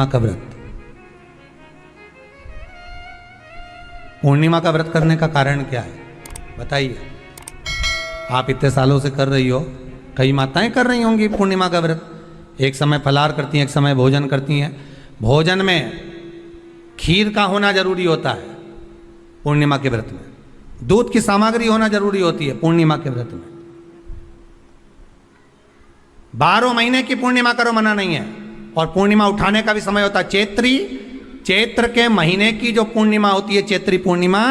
पूर्णिमा का व्रत। पूर्णिमा का व्रत करने का कारण क्या है बताइए? आप इतने सालों से कर रही हो, कई माताएं कर रही होंगी पूर्णिमा का व्रत। एक समय फलाहार करती हैं, एक समय भोजन करती हैं। भोजन में खीर का होना जरूरी होता है पूर्णिमा के व्रत में। दूध की सामग्री होना जरूरी होती है पूर्णिमा के व्रत में। 12 महीने की पूर्णिमा करो मना नहीं है। और पूर्णिमा उठाने का भी समय होता है चैत्री। चैत्र के महीने की जो पूर्णिमा होती है, चैत्री पूर्णिमा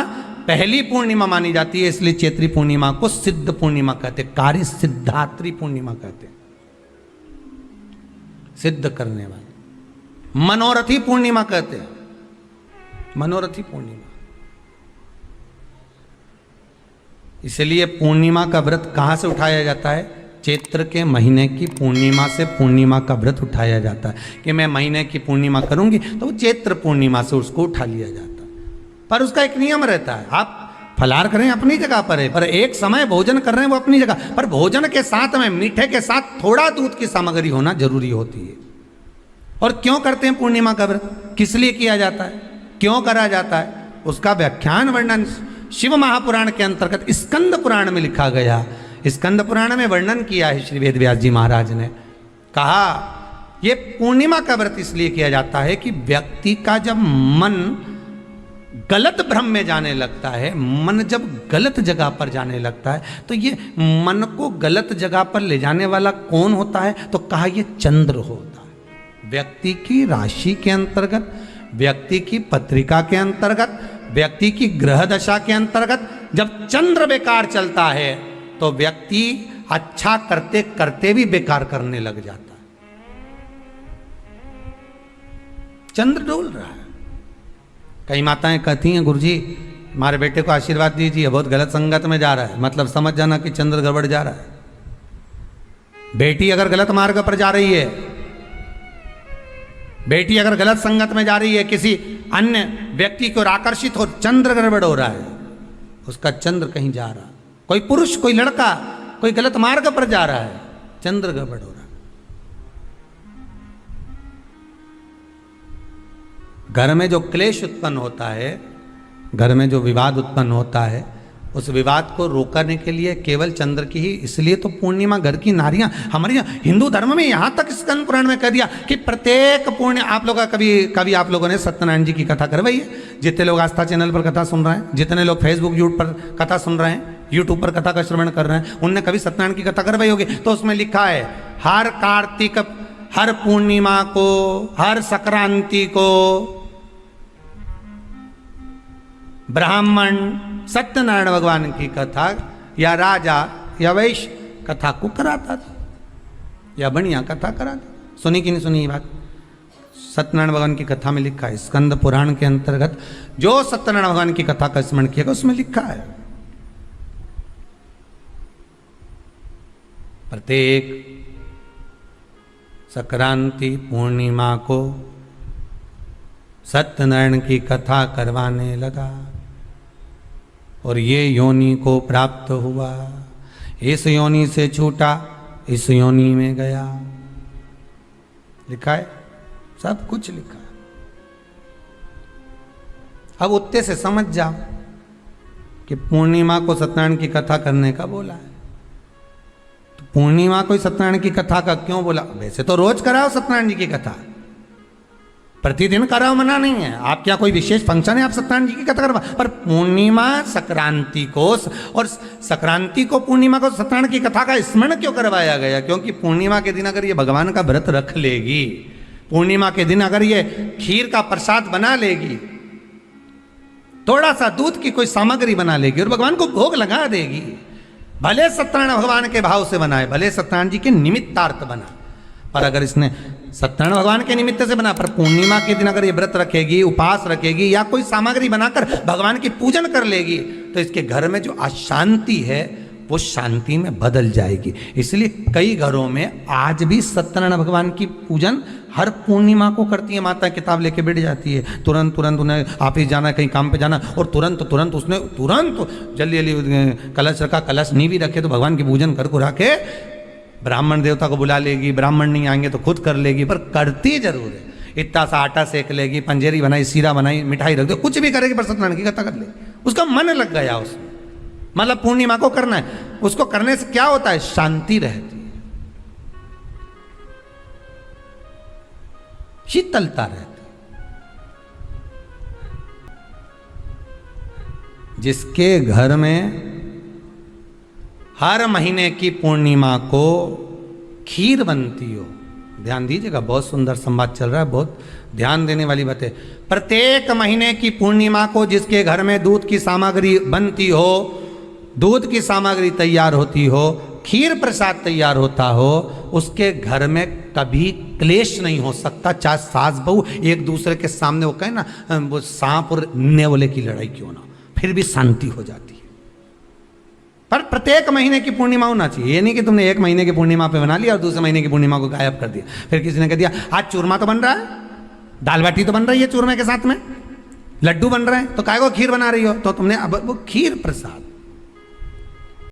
पहली पूर्णिमा मानी जाती है, इसलिए चैत्री पूर्णिमा को सिद्ध पूर्णिमा कहते हैं, कार्य सिद्धात्री पूर्णिमा कहते हैं, सिद्ध करने वाले। मनोरथी पूर्णिमा कहते हैं, मनोरथी पूर्णिमा। इसलिए पूर्णिमा का व्रत कहां से उठाया जाता है? चैत्र के महीने की पूर्णिमा से पूर्णिमा का व्रत उठाया जाता है कि मैं महीने की पूर्णिमा करूंगी तो वो चैत्र पूर्णिमा से उसको उठा लिया जाता है। पर उसका एक नियम रहता है, आप फलाहार करें अपनी जगह पर है, पर एक समय भोजन कर रहे हैं वो अपनी जगह पर। भोजन के साथ में मीठे के साथ थोड़ा दूध की सामग्री होना जरूरी होती है। और क्यों करते हैं पूर्णिमा का व्रत, किस लिए किया जाता है, क्यों करा जाता है, उसका व्याख्यान वर्णन शिव महापुराण के अंतर्गत स्कंद पुराण में लिखा गया। स्कंद पुराण में वर्णन किया है श्री वेद व्यास जी महाराज ने। कहा यह पूर्णिमा का व्रत इसलिए किया जाता है कि व्यक्ति का जब मन गलत भ्रम में जाने लगता है, मन जब गलत जगह पर जाने लगता है, तो ये मन को गलत जगह पर ले जाने वाला कौन होता है? तो कहा यह चंद्र होता है। व्यक्ति की राशि के अंतर्गत, व्यक्ति की पत्रिका के अंतर्गत, व्यक्ति की ग्रह दशा के अंतर्गत जब चंद्र बेकार चलता है तो व्यक्ति अच्छा करते करते भी बेकार करने लग जाता है। चंद्र डोल रहा है। कई माताएं कहती हैं गुरुजी हमारे बेटे को आशीर्वाद दीजिए, बहुत गलत संगत में जा रहा है, मतलब समझ जाना कि चंद्र गड़बड़ जा रहा है। बेटी अगर गलत मार्ग पर जा रही है, बेटी अगर गलत संगत में जा रही है, किसी अन्य व्यक्ति की ओर आकर्षित हो, चंद्र गड़बड़ हो रहा है, उसका चंद्र कहीं जा रहा है। कोई पुरुष, कोई लड़का कोई गलत मार्ग पर जा रहा है, चंद्र गड़बड़ हो रहा है। घर में जो क्लेश उत्पन्न होता है, घर में जो विवाद उत्पन्न होता है, उस विवाद को रोकने के लिए केवल चंद्र की ही, इसलिए तो पूर्णिमा घर की नारियां हमारे यहाँ हिंदू धर्म में यहाँ तक स्कंद पुराण में कह दिया कि प्रत्येक पूर्ण आप लोग कभी आप लोगों ने सत्यनारायण जी की कथा करवाई है? जितने लोग आस्था चैनल पर कथा सुन रहे हैं, जितने लोग फेसबुक यूट्यूब पर कथा सुन रहे हैं, यूट्यूब पर कथा का श्रवण कर रहे हैं, उनने कभी सत्यनारायण की कथा करवाई होगी। तो उसमें लिखा है हर कार्तिक, हर पूर्णिमा को, हर संक्रांति को ब्राह्मण सत्यनारायण भगवान की कथा या राजा या वैश्य कथा को कराता था या बढ़िया कथा कराता। सुनी कि नहीं सुनी ये बात? सत्यनारायण भगवान की कथा में लिखा है, स्कंद पुराण के अंतर्गत जो सत्यनारायण भगवान की कथा का स्मरण किया उसमें लिखा है प्रत्येक संक्रांति पूर्णिमा को सत्यनारायण की कथा करवाने लगा और ये योनि को प्राप्त हुआ, इस योनि से छूटा, इस योनि में गया। लिखा है, सब कुछ लिखा है। अब उत्ते से समझ जाओ कि पूर्णिमा को सत्यनारायण की कथा करने का बोला है, तो पूर्णिमा को सत्यनारायण की कथा का क्यों बोला? वैसे तो रोज कराओ सत्यनारायण जी की कथा, प्रतिदिन कराओ, मना नहीं है। आप क्या कोई विशेष फंक्शन है आप सत्यनारायण जी की कथा करवा, पर पूर्णिमा संक्रांति को और संक्रांति को पूर्णिमा को सत्यनारायण की कथा का स्मरण क्यों करवाया गया? क्योंकि पूर्णिमा के दिन अगर ये भगवान का व्रत रख लेगी, पूर्णिमा के दिन अगर ये खीर का प्रसाद बना लेगी, थोड़ा सा दूध की कोई सामग्री बना लेगी और भगवान को भोग लगा देगी, भले सत्यनारायण भगवान के भाव से बनाए, भले सत्यनारायण जी के निमित्तार्थ बना, पर अगर इसने सत्यनारायण भगवान के निमित्त से बना, पर पूर्णिमा के दिन अगर ये व्रत रखेगी, उपास रखेगी या कोई सामग्री बनाकर भगवान की पूजन कर लेगी, तो इसके घर में जो अशांति है वो शांति में बदल जाएगी। इसलिए कई घरों में आज भी सत्यनारायण भगवान की पूजन हर पूर्णिमा को करती है। माता किताब लेके बैठ जाती है, तुरंत तुरंत उन्हें ऑफिस जाना, कहीं काम पे जाना, और तुरंत उसने जल्दी जल्दी कलश रखा, कलश नहीं भी रखे तो भगवान की पूजन कर को रखे, ब्राह्मण देवता को बुला लेगी, ब्राह्मण नहीं आएंगे तो खुद कर लेगी, पर करती जरूर है। इतना सा आटा सेक लेगी, पंजेरी बनाई, सीरा बनाई, मिठाई रख दो, कुछ भी करेगी पर सत्यनारायण की कथा कर ले। उसका मन लग गया उसमें, मतलब पूर्णिमा को करना है। उसको करने से क्या होता है? शांति रहती है, शीतलता रहती है। जिसके घर में हर महीने की पूर्णिमा को खीर बनती हो, ध्यान दीजिएगा, बहुत सुंदर संवाद चल रहा है, बहुत ध्यान देने वाली बात है। प्रत्येक महीने की पूर्णिमा को जिसके घर में दूध की सामग्री बनती हो, दूध की सामग्री तैयार होती हो, खीर प्रसाद तैयार होता हो, उसके घर में कभी क्लेश नहीं हो सकता। चाहे सास बहू एक दूसरे के सामने वो कहे ना, वो सांप और नेवले की लड़ाई क्यों ना, फिर भी शांति हो जाती है। पर प्रत्येक महीने की पूर्णिमा होना चाहिए। ये नहीं कि तुमने एक महीने की पूर्णिमा पे बना लिया और दूसरे महीने की पूर्णिमा को गायब कर दिया। फिर किसी ने कह दिया आज चूरमा तो बन रहा है, दाल बाटी तो बन रही है चूरमे के साथ में, लड्डू बन रहे हैं, तो काय को खीर बना रही हो? तो तुमने अब वो खीर प्रसाद